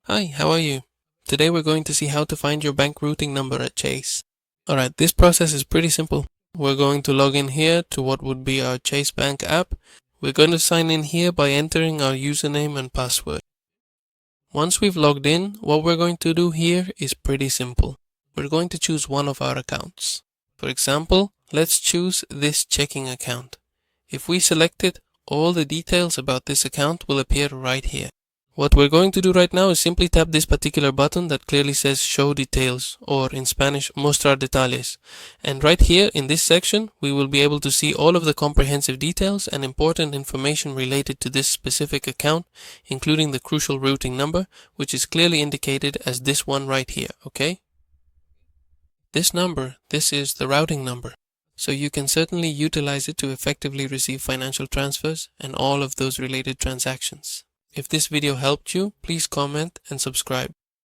Hi, how are you? Today we're going to see how to find your bank routing number at Chase. Alright, this process is pretty simple. We're going to log in here to what would be our Chase Bank app. We're going to sign in here by entering our username and password. Once we've logged in, what we're going to do here is pretty simple. We're going to choose one of our accounts. For example, let's choose this checking account. If we select it, all the details about this account will appear right here. What we're going to do right now is simply tap this particular button that clearly says show details, or in Spanish, mostrar detalles. And right here in this section, we will be able to see all of the comprehensive details and important information related to this specific account, including the crucial routing number, which is clearly indicated as this one right here, okay? This number, this is the routing number. So you can certainly utilize it to effectively receive financial transfers and all of those related transactions. If this video helped you, please comment and subscribe.